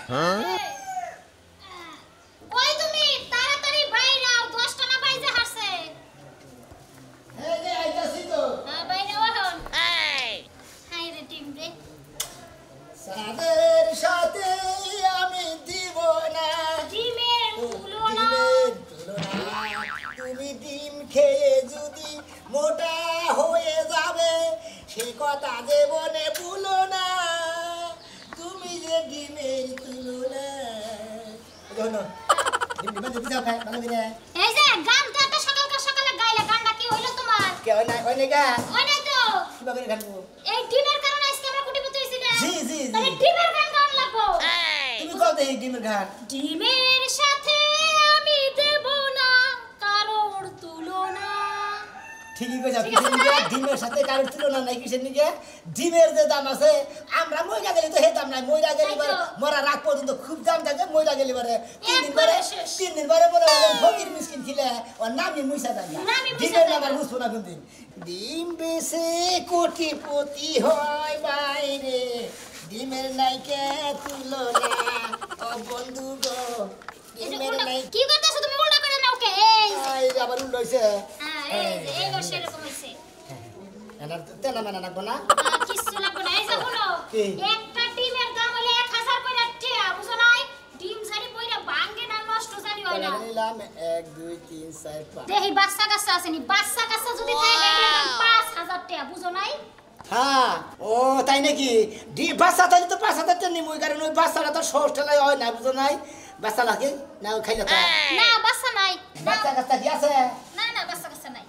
ওই তুমি তাড়াতাড়ি বাইরে আও 10টা না বাইজে হারছে এই যে আইতাছি তো বাইরে ওহন হাই রে টিম রে সাদের সাথে আমি দিব না ডিমের তুলনা তুমি ডিম খেয়ে যদি মোটা হয়ে যাবে সে কথা জীবনে ভুলো না তুমি যে ডিমের তুলনা এই যে গান তো এত সকালে গাইলে গানটা কি হইলো তোমার কেউ না কই না ওই নাই তো কিভাবে গানবো এই ডিমের কারণে আজকে আমরা কোটিপতি হইছি না জি জি তাহলে ডিমের গান গান লাগবো তুমি কও তো এই ডিমের গান ডিমের সাথে আমি দেব না কারোর তুলনা ঠিকই কইছ ডিমের সাথে কারোর তুলনা নাই কিসের নিকে ডিমের যে দাম আছে আমরা মইরা গেলে তো হে দাম নাই মইরা গেলে মরা রাখ পর্যন্ত খুব দাম থাকে মইরা গেলে বারে 3 দিন পরে ফকির মিসকিন খিলে ওর নামই মুইসা যায় না ডিমের নাম আর বুঝবো না কোনদিন ডিম বেচে কোটিপতি হয় বাইরে ডিমের নাইকে তুলনা ও বন্ধু গো ডিমের নাই কি করতেছ তুমি উল্টা করে নাও কে এই আবার উল্টো হইছে এই বসে এরকম হইছে এনার তেলা মানা লাগবো না কিছু লাগবে না এই যে হলো একটা ডিমের দাম হলো 1000 করে টাকা বুঝো নাই ডিম সারি পয়রা ভাঙে না নষ্ট জানি হয় না নিলাম 1 2 3 4 5 দেহি বাচ্চা কাচ্চা আসেনি বাচ্চা কাচ্চা যদি থাকে 5000 টাকা বুঝো নাই হ্যাঁ ও তাই নাকি বাচ্চা তাইলে তো 5000 টাকা নিমই কারণ ওই বাচ্চাটা তো সহজটাই হয় না বুঝো নাই বাচ্চা লাগে না খাই না না বাচ্চা নাই বাচ্চা কাচ্চা কি আছে না বাচ্চা কাচ্চা নাই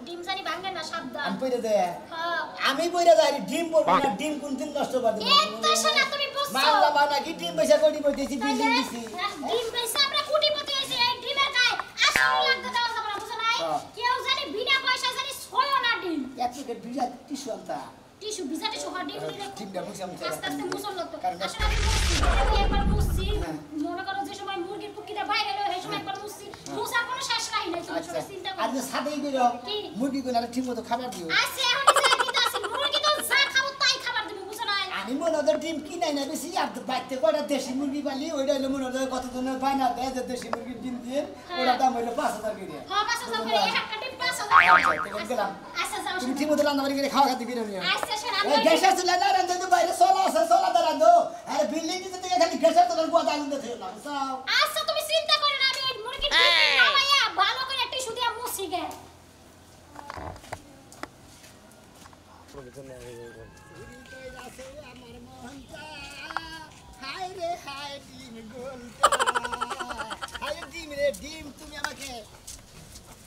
ডিম জানি ভাঙে না সাবধান আমি পয়রা দে হ্যাঁ আমি পয়রা যাই ডিম পড়ব না ডিম কোন দিন নষ্ট করে দেব এত শোনা তুমি বুঝছো মাল্লা বানা কি ডিম পয়সা কোটি পয়তেছি বিল্ডিং দিছি ডিম পয়সা আমরা কোটিপতি হইছি এই ডিমের গায় 80 লাখ টাকা দাও আমরা বুঝো নাই কেউ জানি বিনা পয়সা জানি ছয়ও না ডিম এক প্যাকেট বিজা টিস্যু আনতা টিস্যু বিজাতে সোহা ডিম দিলে ডিমটা মুছে মুছে আস্তে আস্তে মুছল লাগতো আসলে আমি একবার মুছছি মনে করো যে সময় মুরগির পুকিটা বাইরে এলো সেই সময় একবার মুছছি মুছার কোনো শেষ নাই না তুমি ছোট চিন্তা করো আর যে সাদেই কইরো মুরগি কইলা ঠিকমতো খাবার দিও আচ্ছা এখন যে দিতে আসি মুরগি তো যা খাবো তাই খাবার দেব বুঝো না আমি মনে হয় ডিম কিনাই না বেশি আর বাইতে কয়টা দেশি মুরগি পালি ওইটা হলো মনে হয় কত জনের বায়না দেয় যে দেশি মুরগির ডিম দিয়ে ওটা দাম হলো 5000 করে হ্যাঁ 5000 করে একটা ডিম 5000 গেলাম আচ্ছা যাও তুমি ঠিকমতো রান্না বাড়ি করে খাওয়া খাতে কিনে নিও আচ্ছা শোনা এই গ্যাসের চুলা না রান্ধতে তো বাইরে সোলা আছে সোলা দা রান্ধো আরে বিল্ডিং দিতে থেকে খালি গ্যাসের চুলার গোয়া দাল দিতে না বুঝাও আচ্ছা তুমি চিন্তা করো না আমি ওই মুরগির ডিম নামাইয়া ভালো করে টিস্যু দিয়ে মুছি গে আমার মনটা হায় রে হায় ডিম গোলটা হায় ডিম রে ডিম তুমি আমাকে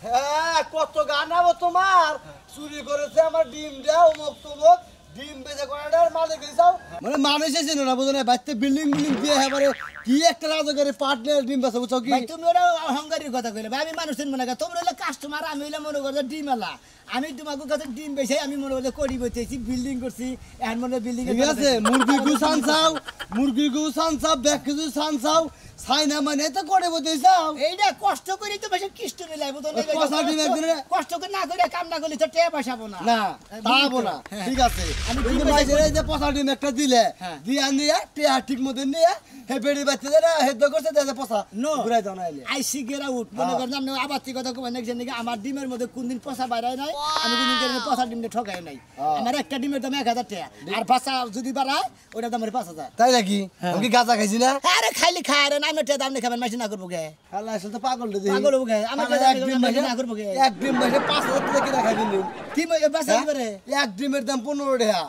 হ্যাঁ কত গান আবো তোমার চুরি করেছে আমার ডিম দাও মুখ তুমুক ডিম বেচে করাটার মালিক হইছাও মানে মানুষ ছিল না বুঝো না বাইতে বিল্ডিং দিয়ে এবারে কি একটা রাজগারে পার্টনার ডিম বেচে বুঝছো কি ভাই তুমি ওরা অহংকারীর কথা কইলে ভাই আমি মানুষের মনে করি তোমরা হলো কাস্টমার আমি হইলে মনে করছো ডিম আলা আমি তোমাকে কাছে ডিম বেচে আমি মনে করছো করি বইতেছি বিল্ডিং করছি এখন মনে বিল্ডিং ঠিক আছে মুরগি গুসান চাও মুরগি গুসান চাও ব্যাগ কিছু সান চাও সাইনা মানে তো করে বইতেছাও এইটা কষ্ট করি তো বেশি কিষ্ট নিয়ে লাইব তো পয়সা ডিম একদিনে কষ্ট করে না করে কাম না করলে তো টেয়া পয়সাবো না না পাবো না ঠিক আছে আমি কিন্তু মাইজের এই যে পচা ডিম একটা দিলে দিয়া নিয়ে টিয়া ঠিক মতো নিয়ে হে বেড়ি বাচ্চা দেনা হেদ করছে দেছে পচা নো ঘুরাই দাও না এলে আইসি গেরা উঠ মনে করেন আপনি আবাতি কথা কবেন নাকি জানি আমার ডিমের মধ্যে কোন দিন পচা বাইরাই নাই আমি কোন দিন পচা ডিমটা ঠকাই নাই আমার একটা ডিমের দাম 1000 টাকা আর বাচ্চা যদি বাড়ায় ওটা দাম 5000 তাই নাকি আমি কি গাঁজা খাইছি না আরে খাইলি খায় রে না আমি টাকা দাম খাবেন মাইছি না করবো গে আল্লাহ আসলে তো পাগল রে পাগল হবো গে আমার টাকা দাম মাইছি না করবো গে এক ডিম মাসে 5000 টাকা কিনা খাই দিন কি বাচ্চা দিবে এক ডিমের দাম 15 টাকা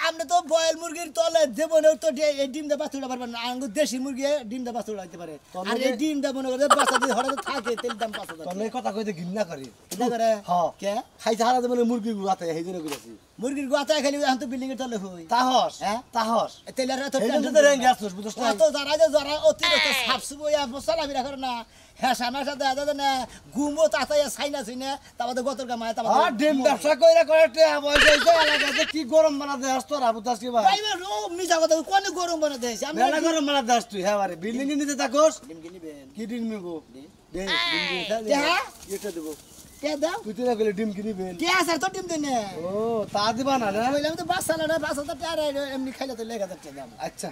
আপনি তো বয়েল মুরগির তলে দেবনে তো এই ডিম দা বাচ্চা পারবেন না আঙ্গুর দেশি মুরগি ডিম দা বাচ্চা উড়াইতে পারে আর এই ডিম দা মনে করে বাচ্চা দিয়ে হঠাৎ থাকে তেল দাম 5000 তোর কথা কইতে ঘৃণা করি না করে হ্যাঁ কে খাইছে হারা মানে মুরগি গুয়াতে এই জন্য কইছি মুরগির গোয়াতে খালি এখন তো বিল্ডিং এর তলে হই তাহস হ্যাঁ তাহস তেলের তো এই জন্য তো রেঙ্গে আসছস বুঝছ না তো যারা অতিরিক্ত সাপসুবইয়া মশলা বিরা করে না হ্যাঁ সামার সাথে দাদা না গুমো তাতাইয়া সাইনা শুনে তারপরে গতর কামায় আর ডিম ব্যবসা কইরা করে বয়স হইছে এলাকাতে কি গরম বানা দে আসতো আর আবুতাস কি ভাই ভাই ও মিছা কথা কোন গরম বানা দেইছে আমি মেলা গরম বানা দে আসতো হ্যাঁ বারে বিল্ডিং এর নিচে থাকোস ডিম কিনিবেন কি ডিম নিবো দে ডিম দে এটা দেব কে দাও তুই তো গেলে ডিম কিনিবেন কে আছে তো ডিম দেনে ও তা দিবা না না কইলাম তো বাচ্চা না 5000 টাকা এমনি খাইলে তো 1000 টাকা দাম আচ্ছা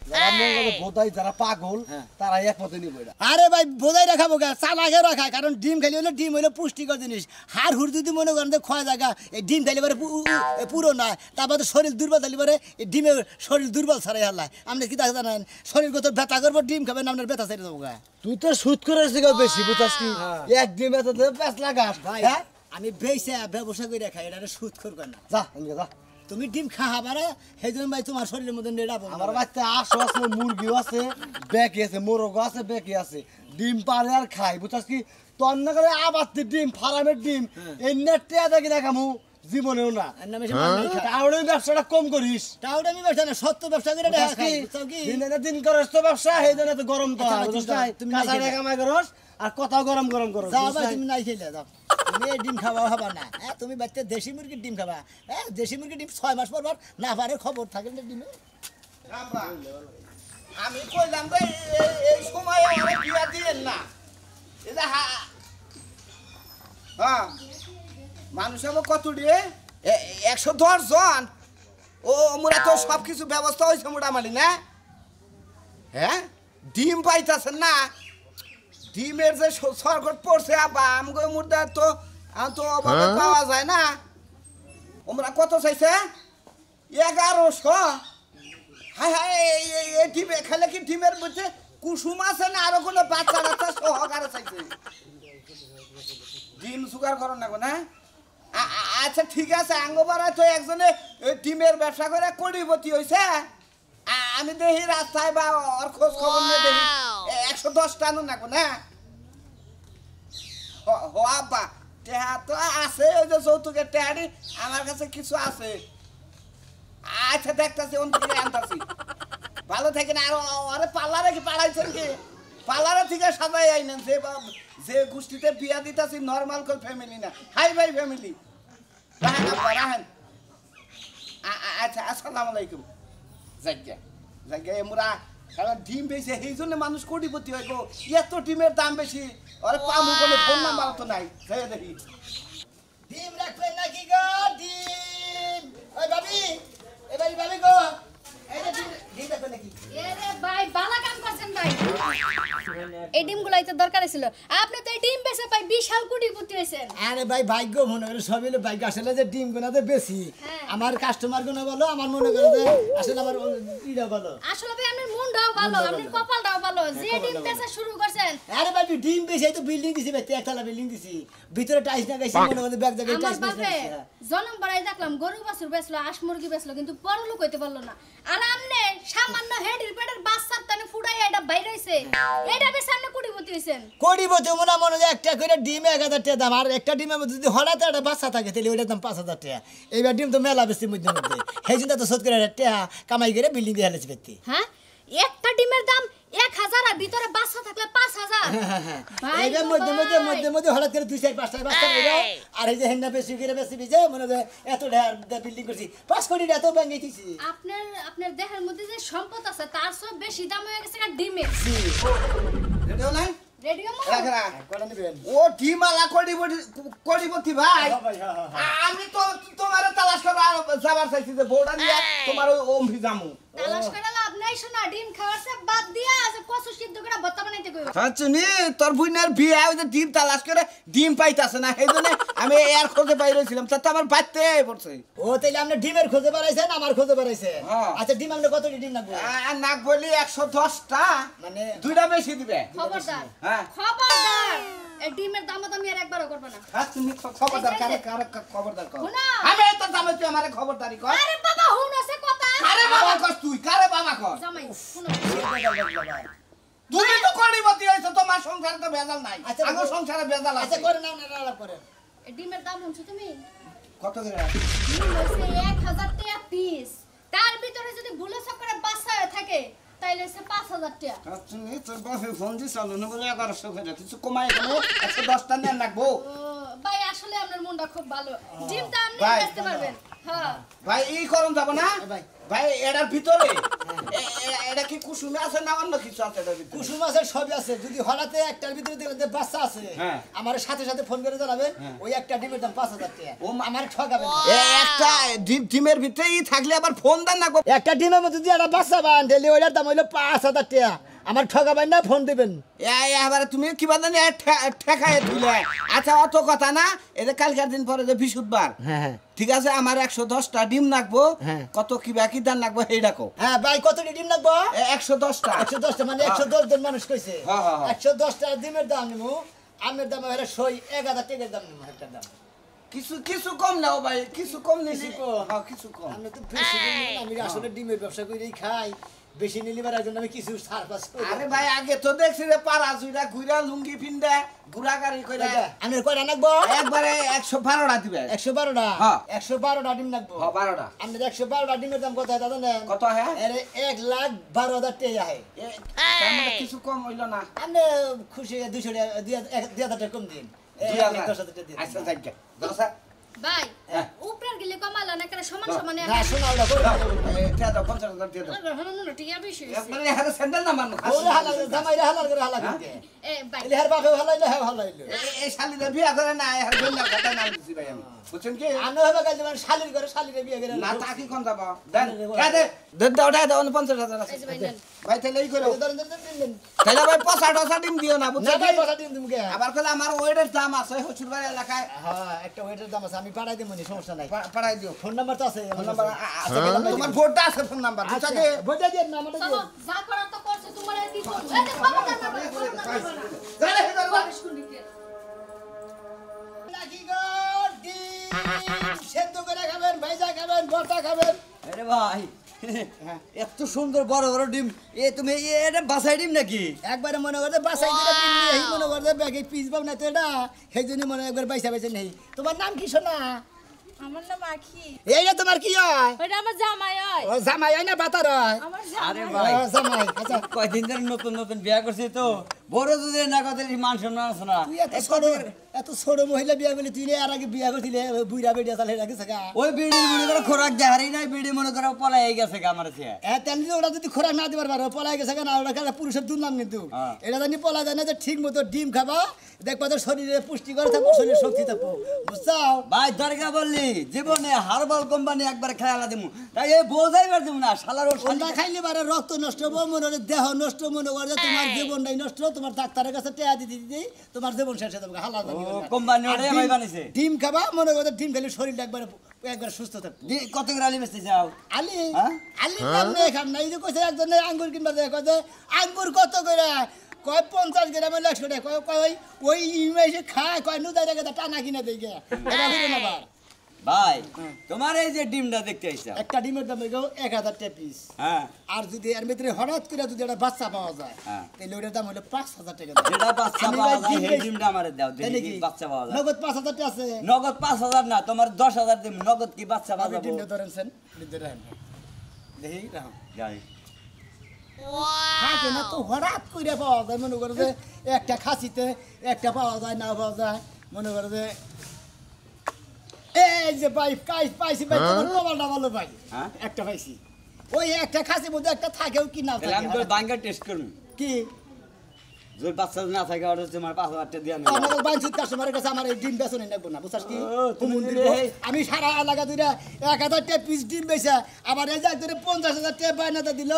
যারা মনে বোধাই যারা পাগল হ্যাঁ। তারা একমতে নিব এটা আরে ভাই বোঝাই রাখাবো গা চালাকে রাখা কারণ ডিম খালি হলে ডিম হলো পুষ্টিকর জিনিস হাড় হুড় যদি মনে করেন যে খোয়া জায়গা এই ডিম খাইলে পরে পুরো নয় তারপরে শরীর দুর্বল থাকলে পরে এই ডিমের শরীর দুর্বল ছাড়াই হাল্লায় আপনি কি দেখা জানেন শরীর কত ব্যথা করবো ডিম খাবেন আপনার ব্যথা ছেড়ে দেবো গা তুই তো সুদ করেছিস বেশি বুঝাস কি এক ডিম এত পেঁচ লাগাস ভাই হ্যাঁ আমি বেশি ব্যবসা করে খাই এটা সুদ করবে না যা এদিকে যা তুমি ডিম খাওয়া পারে সেই জন্য ভাই তোমার শরীরের মধ্যে নেড়াবো আমার বাচ্চা আশো আছে মুরগিও আছে বেকি আছে মোরগও আছে বেকি আছে ডিম পারে আর খাই বুঝাস কি তোর না করে আবার ডিম ফার্মের ডিম এই নেটে দেখি না কামু জীবনেও না তাহলে ব্যবসাটা কম করিস তাহলে আমি ব্যবসা না সত্য ব্যবসা করে বুঝাস কি? দিনে না দিন করস তো ব্যবসা সেই জন্য তো গরম তো আচ্ছা, হয়, আচ্ছা, বুঝছ যাও, নাই? তুমি কাঁচা নাই টাকা খেলে। কামাই করস আর কথাও গরম গরম করস যাও বুঝছ ভাই নাই? তুমি নাই খেলে যাও তুমি এই ডিম খাওয়া হবে না হ্যাঁ তুমি বাচ্চা দেশি মুরগির ডিম খাবা হ্যাঁ দেশি মুরগির ডিম 6 মাস পর পর না পারে খবর থাকে না ডিমে আমি কইলাম তো এই সময় আমার বিয়া দিয়েন না এটা হ্যাঁ মানুষ আমার কত দিয়ে 110 জন ও মোরা তো সব কিছু ব্যবস্থা হয়েছে মোটামুটি না হ্যাঁ ডিম পাইতেছেন না ডিমের যে সরকট পড়ছে আবা আমগো মুর্দা তো অভাবে পাওয়া যায় না ওমরা কত চাইছে 1100 হাই হাই এই ডিমে খেলে কি ডিমের মধ্যে কুসুম আছে না আরো কোনো বাচ্চা বাচ্চা সহকারে চাইছে ডিম সুগার করো না গো না আচ্ছা ঠিক আছে আঙ্গবারা তো একজনে ডিমের ব্যবসা করে কোটিপতি হইছে আমি দেখি রাস্তায় বা ওর খোঁজ খবর নিয়ে দেখি 110 টানো না গো না ও আব্বা টেহা তো আছে ওই যে যৌতুকের টেহারি আমার কাছে কিছু আছে আচ্ছা দেখতাছি অন থেকে আনতাছি ভালো থাকে না আর আরে পার্লারে কি পাড়াইছেন কি পার্লারে থেকে সাজাই আইনেন যে গোষ্ঠীতে বিয়া দিতাছি নরমাল কোন ফ্যামিলি না হাই ভাই ফ্যামিলি রাহেন আব্বা রাহেন আচ্ছা আসসালামু আলাইকুম জায়গা এমরা কারণ ডিম বেশি এই জন্য মানুষ কোটিপতি হয় গো এত ডিমের দাম বেশি আরে পামু কোনো ফোন নাম্বার তো নাই দেখি ডিম রাখবেন নাকি গো ডিম ওই ভাবি এবারে ভাবি গো এই যে ডিম রাখবেন নাকি এরে ভাই বালা কাম করছেন ভাই এই ডিমগুলাই তো দরকার ছিল আপনি তো এই ডিম বেচে পাই বিশাল কোটিপতি হইছেন আরে ভাই ভাগ্য মনে করে সবই হলো ভাগ্য আসলে যে ডিম গুনাতে বেশি হ্যাঁ। আমার কাস্টমার গুলো বলো আমার মনে করে যে আসলে আমার ইটা বলো আসলে ভাই আপনার মনটাও ভালো আপনার কপালটাও ভালো যে ডিম বেচা শুরু করছেন আরে ভাই ডিম বেশি এই তো বিল্ডিং দিছি ভাই একতলা বিল্ডিং দিছি ভিতরে টাইলস না গাইছি মনে করে ব্যাগ জায়গায় আমার টাইলস বাপে জনম বাড়াই দেখলাম গরু বাছুর বেচলো হাঁস মুরগি বেচলো কিন্তু পরলোক হইতে পারলো না আর আমনে সামান্য হেডির পেটের বাচ্চার টানে ফুডাই এটা বাইরে হইছে এটা বেচে আপনি কোটিপতি হইছেন কোটিপতি মনে হয় একটা করে ডিম 1000 টাকা দাম আর একটা ডিমের মধ্যে যদি হঠাৎ একটা বাচ্চা থাকে তাহলে ওইটার দাম 5000 টাকা এইবার ডিম তো মেলা বেশি মধ্যে সেই জন্য তো সৎ করে টাকা কামাই করে বিল্ডিং দিয়ে হেলেছে ব্যক্তি হ্যাঁ একটা ডিমের দাম 1000 আর ভিতরে বাচ্চা থাকলে 5000 ভাই এইটার গো মধ্যে মধ্যে ভাই। মধ্যে মধ্যে হঠাৎ করে 2-4-5টা বাচ্চা হইলো আর এই যে হেন্না বেশি করে বেশি বিজে মনে হয় এত বিল্ডিং করছি 5 কোটি টাকা তো ব্যাংকে দিছি আপনার দেহের মধ্যে যে সম্পদ আছে তার সব বেশি দাম হয়ে গেছে আর ডিমের রেডিও নাই রেডিও রাখ রাখ কটা নেবেন ও ডিমালা কোটিপতি ভাই আমি তো তোমার তালাশ করা যাবার চাইছি যে বউটা নিয়ে তোমার ওই অম্ভি জামু তালাশ করে লাভ নাই শোনা ডিম খাওয়ার সে বাদ দিয়া আছে কচু সিদ্ধ করে ভর্তা বানাইতে কইবা শুনি তোর বুইনার বিয়ে ওই যে ডিম তালাশ করে ডিম পাইতাছে না সেই জন্য আমি এর খোঁজে বাইরে ছিলাম তা তো আমার বাড়তে পড়ছে ও তাইলে আপনি ডিমের খোঁজে বাড়াইছেন আমার খোঁজে বাড়াইছেন হ্যাঁ। আচ্ছা ডিম আপনি কত ডিম লাগবে আর নাক বলি 110টা মানে দুইটা বেশি দিবে খবরদার হ্যাঁ। খবরদার এই ডিমের দাম তো আমি আর একবারও করব না হ্যাঁ তুমি খবরদার কারে খবরদার কর শোনো। আমি তো জামাই তুই আমারে খবরদারি কর আরে বাবা হুন আছে কথা কারে বাবা কর তুই কারে বাবা কর জামাই শুনো তুমি তো কোটিপতি হইছো তোমার সংসারে তো ভেজাল নাই আচ্ছা, আমার সংসারে ভেজাল আছে আচ্ছা করে নাও না আলাপ করেন এই ডিমের দাম শুনছো তুমি কত করে ডিম হইছে 1000 টাকা পিস তার ভিতরে যদি ভুলে করে বাচ্চা হয়ে থাকে তাইলে সে 5000 টাকা তুমি তোর বাপে ফোন দিছ না বলে 1100 করে কিছু কমাই এখানে 110টা নেন রাখবো ও ভাই আসলে আপনার মনটা খুব ভালো ডিমটা আপনি ভাই, বেচতে পারবেন হ্যাঁ ভাই এই করুন যাব না ভাই। ভাই এটার ভিতরে এটা কি কুসুমে আছে না অন্য কিছু আছে এটার ভিতরে? কুসুম আছে, সবই আছে। যদি হঠাৎ একটার ভিতরে দেখবেন যে বাচ্চা আছে, হ্যাঁ। আমার সাথে সাথে ফোন করে জানাবেন। ওই একটা ডিমের দাম 5,000 টাকা। ও আমার ঠকাবেন না। একটা ডিমের ভিতরেই থাকলে আবার ফোন দেন না গো। একটা ডিমের মধ্যে যদি একটা বাচ্চা পান, তাহলে ওইটার দাম হইলো 5,000 টাকা। আমার ঠকাবেন না, ফোন দিবেন। এবারে তুমি কি বাদে ঠেকায় দিলে? আচ্ছা অত কথা না, এটা কালকের দিন পরে যে বৃহস্পতিবার, হ্যাঁ ঠিক আছে, আমার 110টা ডিম লাগবো। হ্যাঁ। কত কি বাকি দান লাগবো সেই ডাকো। হ্যাঁ ভাই, কতটি ডিম লাগবো? 110টা। 110টা মানে 110 জন মানুষ কইছে। হ্যাঁ, হ্যাঁ, হ্যাঁ। 110টা ডিমের দাম নিমু। আমের দাম হলো 1,000 টাকার দাম নিমু একটা দাম। কিছু কম নাও ভাই, কিছু কম নিছি। কিছু কম? হ্যাঁ, কিছু কম। আমি তো বেশি নিই না, আমি আসলে ডিমের ব্যবসা করেই খাই। বেশি নিলি বাড়ার জন্য আমি কিছু ছাড় পাস করি। আরে ভাই আগে তো দেখছি যে পাড়া জুড়া ঘুরা লুঙ্গি পিন্দা ঘুরা গাড়ি কইরা আমি কয়টা নাকবো? একবারে 112টা দিবে। 112টা? হ্যাঁ। 112টা ডিম নাকবো। হ্যাঁ 12টা। আমাদের 112টা ডিমের দাম কত হয় দাদা নেন? কত হ্যাঁ? আরে 1,12,000 টাকা হয়। তার মানে কিছু কম হইল না। আপনি খুশি 200 টাকা 2,000 টাকা কম দিন। 10,000 টাকা দিন। আচ্ছা যাই গে। দশা ভাই হ্যাঁ। উপরের গেলে কমালা না কেন সমান সমানে না শোনা ওটা করে টিয়া দাও 50,000 দিয়ে দাও। হলো টিয়া বেশি মানে এখানে স্যান্ডেল না মানো। ওরে হালা জামাইরে হালা করে হালা করে এ ভাই এলে হার বাপে হালাইলো হ্যাঁ হালাইলো এই শালিদের বিয়া করে না এর জন্য কথা নাম দিছি ভাই আমি। বুঝছেন কি? আমি হবে কাজ মানে শালির করে শালিরে বিয়ে করে না তাকি কোন যাব? দেন। দেন দাও দাও 50,000 আছে। এই যে ভাই নেন। ভাই তাহলে এই করো। ধরেন দিন তাহলে ভাই 50 ডিম দিও না না বুঝছেন ভাই কি? কথা দিন তুমি কে আবার কইলে আমার ওয়েটের দাম আছে হচুরবাড়ি এলাকায়। হ্যাঁ একটা ওয়েটের দাম আছে আমি পাঠাই দেব নি সমস্যা নাই পাঠাই দিও। ফোন নাম্বার তো আছে ফোন নাম্বার আছে তোমার ভোটটা আছে ফোন নাম্বার বুঝছো কি? বইটা দিন না আমাদের চলো যা করার তো করছে তোমার আর কি করব এই যে খবরদার না জানে কি করব? লাগি গো ডিম সেদ্ধ করে খাবেন ভাইজা খাবেন ভর্তা খাবেন আরে ভাই এত সুন্দর বড় বড় ডিম তুমি এটা বাসাই ডিম নাকি? একবারে মনে করতে বাসাই করে ডিম নিয়ে এই মনে করতে ব্যাগে পিস পাব না তো এটা সেই জন্য মনে একবার বাইসা বাইসা নেই তোমার নাম কি সোনা আমার নাম আখি এইটা তোমার কি হয় ওইটা আমার জামাই হয় ও জামাই হয় না বাতার হয় আমার আরে জামাই ভাই ও, জামাই আচ্ছা কয়দিন ধরে নতুন নতুন বিয়া করছি তো বড় যদি না কথা মান সম্মান আছে না তুই এত ছোট মহিলা বিয়া করলি তুই এর আগে বিয়া করছিলে বুড়া বেড়িয়া তাহলে রাখি থাকা ওই বিড়ি মনে করো খোরাক দেহারি নাই বিড়ি মনে করো পলাই গেছে গা আমার থেকে তেমনি ওরা যদি খোরাক না দিবার পারো পলাই গেছে কেন ওরা কেন পুরুষের দুর্নাম কিন্তু হ্যাঁ। এটা জানি পলা যায় না যে ঠিক মতো ডিম খাবা দেখবা তো শরীরে পুষ্টিকর থাকবো শরীরে শক্তি থাকবো বুঝছাও ভাই দরকার বললি জীবনে হারবাল কোম্পানি একবার খেলা দিমু তাই এই বোঝাইবার দিমু না শালার ওর ওটা খাইলে পারে রক্ত নষ্ট হবো মনে হয় দেহ নষ্ট মনে করে তোমার জীবনটাই নষ্ট তোমার ডাক্তারের কাছে টেয়া দিতে দিতে তোমার জীবন শেষ হয়ে যাবে হালা জানি ও, কোম্পানি ওটাই আমায় বানিয়েছে। ডিম খাবা মনে করে ডিম খেলে শরীরটা একবার সুস্থ থাকবে কত করে আলি বেচতে যাও আলি হ্যাঁ? আলি কেমনে খাম না এই যে কইছে একজন আঙ্গুর কিনবা যায় কয় যে আঙ্গুর কত করে কয় 50 গ্রাম 100 টাকা কয় কয় ওই ইমেজে খায় কয় নুদা জায়গা টানা কিনে দেই গে এটা হইলো না বার ভাই তোমার এই যে ডিমটা দেখতে আইছা একটা ডিমের দাম হইলো 1000 টাকা পিস হ্যাঁ আর যদি এর ভিতরে হঠাৎ করে যদি একটা বাচ্চা পাওয়া যায় হ্যাঁ। তাহলে ওটার দাম হলো 5,000 টাকা যেটা বাচ্চা আমি পাওয়া ভাই যায় ডিম সেই ডিমটা আমারে দাও তাই দেখি নাকি? কি বাচ্চা পাওয়া যায় নগদ 5,000 টাকা আছে নগদ 5,000 না তোমার 10,000 দিম নগদ কি বাচ্চা আমি পাবো ডিমটা ধরেছেন ভিতরে রাখেন দেখি রাখো যাই হাটে না তো হঠাৎ করে পাওয়া যায় মনে করে যে একটা খাসিতে একটা পাওয়া যায় না পাওয়া যায় মনে করে যে এই যে ভাই পাইছি ভাই তোমার কমালটা ভালো ভাই হ্যাঁ? একটা পাইছি ওই একটা খাসির মধ্যে একটা থাকেও কি না তাহলে আমি থাকে তো বাঙ্গা টেস্ট করব কি যদি বাচ্চা না থাকে অর্ডার তোমার 5,000 টাকা দিয়া নেব আমাদের বাঞ্ছিত কাস্টমারের কাছে আমার এই ডিম বেচনে নেবো না বুঝছাস কি ও, তুমি হুমুন দিলে দিব। এই- আমি সারা এলাকা দুইটা 1,000 টাকা পিস ডিম বেচা আবার এই যে একজনে 50,000 টাকা বায়নাতে দিল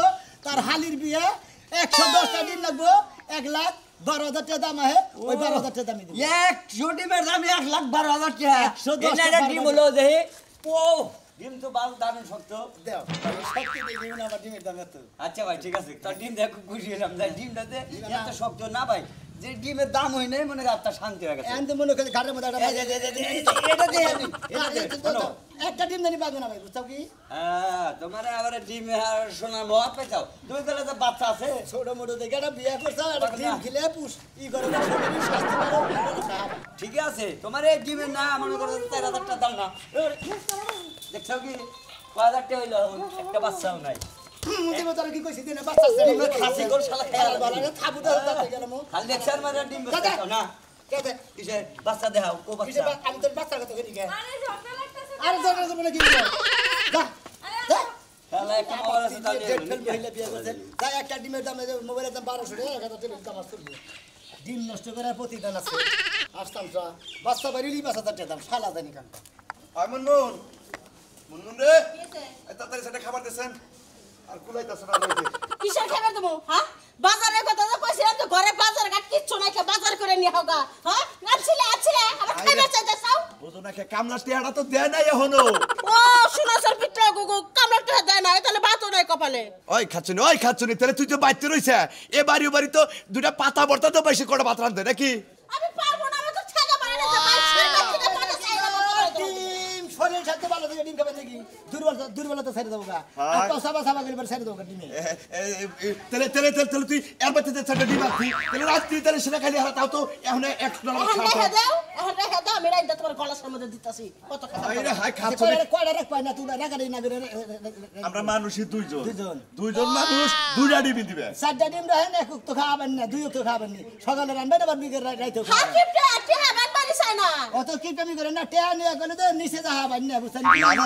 তার হালির বিয়ে 110টা ডিম লাগবো 1,12,000 টাকা দাম আহে ওই 12,000 টাকা দামি দিব এক ডিমের দাম 1,12,000 টাকা 110 এটা ডিম হলো দেখি ও ডিম তো বাল দারুণ শক্ত দেও সত্যি দেখি না আমার ডিমের দাম এত আচ্ছা ভাই ঠিক আছে তোর ডিম দেখো খুশি হলাম তাই ডিমটাতে এত শক্ত না ভাই যে ডিমের দাম হই নাই মনে আপনার শান্তি হয়ে গেছে এখন তো মনে করে ঘাটের মধ্যে এই যে, এটা দে আমি এটা দে শোনো। একটা ডিম জানি পাবো না ভাই বুঝছো কি হ্যাঁ তোমার আবার ডিম আর সোনার লোহা পেছাও তুমি বলে যে বাচ্চা আছে ছোট মোটো দেখে একটা বিয়ে করছো একটা ডিম খেলে পুষ ই করে না, শরীরে স্বাস্থ্য ভালো, ভালো খারাপ। ঠিক আছে তোমার এই ডিমের না মনে করো 4,000 টাকা দাম না দেখছো কি 5,000 টাকা হইলো একটা বাচ্চাও নাই দেবো তোরা কি কইছিস দিনে বাচ্চা আছে ডিমের খাসি গোল শালা খেয়াল বালারে থাবু দাও দাও গেল মো খালি দেখছার মারা ডিম বেচছো না কেতে কিসে বাচ্চা দেখাও কো কিসে বাচ্চা আমি তোর বাচ্চার কথা কই কে আরে ঝগড়া লাগতেছে আরে তোর কাছে বলে কি যা যা তাহলে একটা মোবাইল আছে তাহলে ডেট ফেল মহিলা বিয়ে করছেন তাই একটা ডিমের দাম মোবাইলের দাম 1200 টাকা 1000 টাকা দাম আসছে ডিম নষ্ট করার প্রতিদান আছে আসতাম তো বাচ্চা বাড়িলি 5000 টাকা দাম শালা জানি কান মুনমুন মুনমুন রে এই তাড়াতাড়ি সেটা খাবার দেন আর কুলাইতাছ না লইতে কিসের খাবার দেবো হ্যাঁ বাজারের কথা তো কইছিলাম তো ঘরে বাজার ঘাট কিচ্ছু নাই কে বাজার করে নিয়ে হোগা হ্যাঁ আনছিলে আমার খাবার চাইতে চাও বুঝো না কে কামলা টিয়াটা তো দেয় নাই এখনো ও শুনো স্যার পিত্রা গুগু কামড়া তো দেয় না তাহলে ভাতও নাই কপালে ওই খাচ্ছনি তাহলে তুই তো বাইতে রইছে এ বাড়ি তো দুটা পাতা বর্তা তো বেশি করে ভাত রাঁধতে নাকি আমি পারবো না আমি তো ছেড়ে পারে না যে বাইরে থেকে পাতা চাইবো ডিম শরীর সাথে ভালো থেকে ডিম খাবেন নাকি দুর্বলতা ছেড়ে দেবো গা আর তো সাবা গেলে ছেড়ে দেবো ডিমে তাহলে তুই এর মধ্যে সেটা ডিম আসবি তাহলে রাত্রি তাহলে সেটা খালি হারা তাও তো এখন এক ডলার এখন রেখে দাও আমি রাইন্দা তোমার গলার মধ্যে দিতাছি কত খাবার আইরে হাই খাচ্ছনি কয়টা রাখ পাই না তুই রাখা দেই না আমরা মানুষই দুইজন মানুষ দুইটা ডিম দিবে 4টা ডিম রাখেন এক তো খাবেন না দুই তো খাবেন না সকালে রান্না আবার বিকেল রাইতে হ্যাঁ কিপটা আটি হাবান বাড়ি চাই না অত কি তুমি করে না টেয়া নিয়ে গেলে তো নিচে যাবেন না বুঝছেন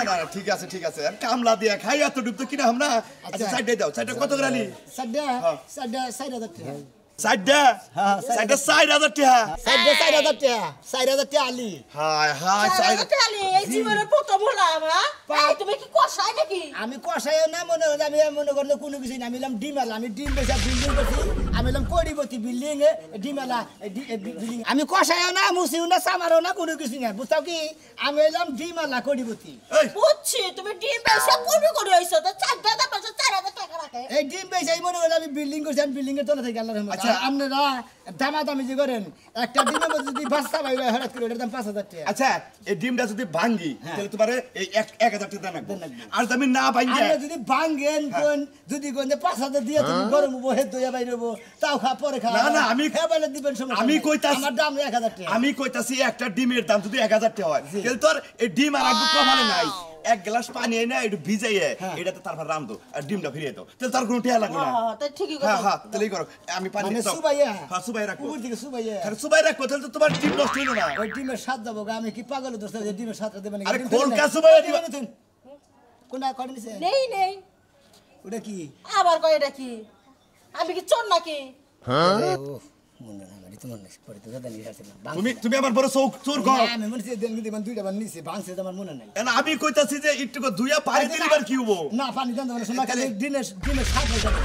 না ঠিক আছে আর কামলা দিয়া খাই এত ডুব তো কিনা আমরা আচ্ছা সাইডে দাও সাইডে কত গ্রানি 4,000 টাকা সাইডে হ্যাঁ, সাইডে 4,000 টাকা 4,000 টাকা 4,000 টাকা আলি হাই এই জীবনের প্রথম হলাম হ্যাঁ তুমি কি কষাই নাকি আমি কষাই না আমি মনে করলে কোনো কিছু না আমি এলাম ডিমালা আমি ডিম বেচা বিল্ডিং করছি আমি এলাম কড়িবতী বিল্ডিং এ ডিমালা বিল্ডিং আমি কষাই না মুছিও না সামারও না কোনো কিছু না বুঝছো কি আমি এলাম ডিমালা কড়িবতী বুঝছি তুমি ডিম বেচা কোন হইছো তো 4,000 টাকা রাখে এই ডিম বেচাই মনে করলে আমি বিল্ডিং করছি আমি বিল্ডিং এর তলা থেকে আল্লাহর রহমতে আচ্ছা আপনারা দামাদামি যে করেন একটা ডিমের মধ্যে যদি বাচ্চা পাই হঠাৎ করে ওটার দাম 5,000 টাকা আচ্ছা এই ডিমটা যদি ভাঙ্গি তাহলে তোমার এই 1,000 টাকা দাম আর তুমি না ভাঙ্গি আপনি যদি ভাঙ্গেন কোন যদি কোন 5,000 দিয়ে তুমি গরম বহে দইয়া বাইরবো তাও খা পরে খা না আমি খাবালে দিবেন সমস্যা আমি কইতাছি আমার দাম 1,000 টাকা আমি কইতাছি একটা ডিমের দাম যদি 1,000 টাকা হয় তাহলে তোর এই ডিম আর একটু কমালে নাই এক গ্লাস পানি এনে একটু ভিজাইয়ে এটাতে তারপর রান্ধো আর ডিমটা ফিরিয়ে দাও তাহলে তার কোনো টিয়া লাগবে না তাই ঠিকই হ্যাঁ তাহলেই করো আমি পানি মানে দাও সুবাইয়া হ্যাঁ সুবাই রাখো উপর থেকে সুবাইয়া আরে সুবাই রাখো তাহলে তো তোমার ডিম নষ্ট হইলো না ওই ডিমের স্বাদ দেবো গা, আমি কি পাগল দোস্ত যে ডিমের স্বাদটা দেবেন আরে কোলকা সুবাইয়া দিবা কোনটা করে নিছে নেই ওটা কি আবার কয় এটা কি আমি কি চোর নাকি মনে না মানে তোমার নেই পরে তো দাদা নিয়ে আসে না তুমি আমার বড় চোর কও আমি মনে হচ্ছে দেন দিবেন দুইটা বার নিছে ভাঙছে তো আমার মনে নাই না আমি কইতাছি যে একটু দুইয়া পানি দিলে আর কি হবো না পানি দেন না শোনা খালি ডিমের স্বাদ হয়ে যাবে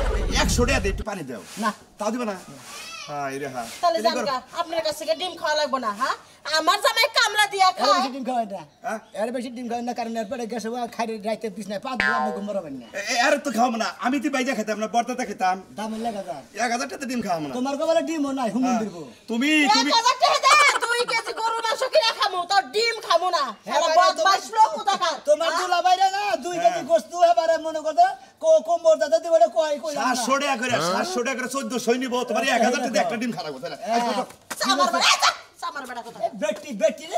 100 টাকা দে একটু পানি দাও না তাও দিবা না হ্যাঁ রে হ্যাঁ তাহলে জানকা আপনার কাছ থেকে ডিম খাওয়া লাগবে না হ্যাঁ আমার জামাই কামলা দিয়া এর খায় বেশি ডিম খাওয়া এটা এর বেশি ডিম খাওয়া না কারণ এরপরে গেছে খাইরে রাইতে বিছনায় 5 দিন আপনি মরবেন না আরে তো খাও না আমি তো বাইজা খেতাম না বর্তাতে খেতাম দাম লাগা যা 1,000 টাকা ডিম খাও না তোমার কবলে ডিমও নাই হুমুন দিব তুমি 1,000 টাকা দে 2 কেজি গরু মাংস কিনে খামু তো ডিম খামু না হ্যাঁ, এলা বদমাশ লোক কোথাকার তোমার দুলা বাইরে না 2 কেজি গোশত এবারে মনে করতে কোমর দাদা দিবলে কই 700 টাকা করে 1400 নিব তোমার 1,000 টাকা একটা ডিম খারাপ তাহলে সামার বেটা কথা বেটি রে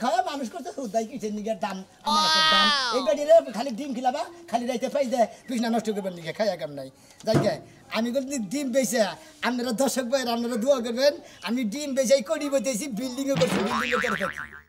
খাওয়া মানুষ করতে হুদাই কিছে নিগের দাম আমার একটা দাম এই বেটি রে খালি ডিম খিলাবা খালি রাইতে পাই দে বিছনা নষ্ট করবেন নিগে খাইয়া কাম নাই যাইকে আমি বলি ডিম বেচে আপনারা দর্শক ভাই আপনারা দোয়া করবেন আমি ডিম বেচাই করি বইতেছি বিল্ডিং এ করছি বিল্ডিং এ করে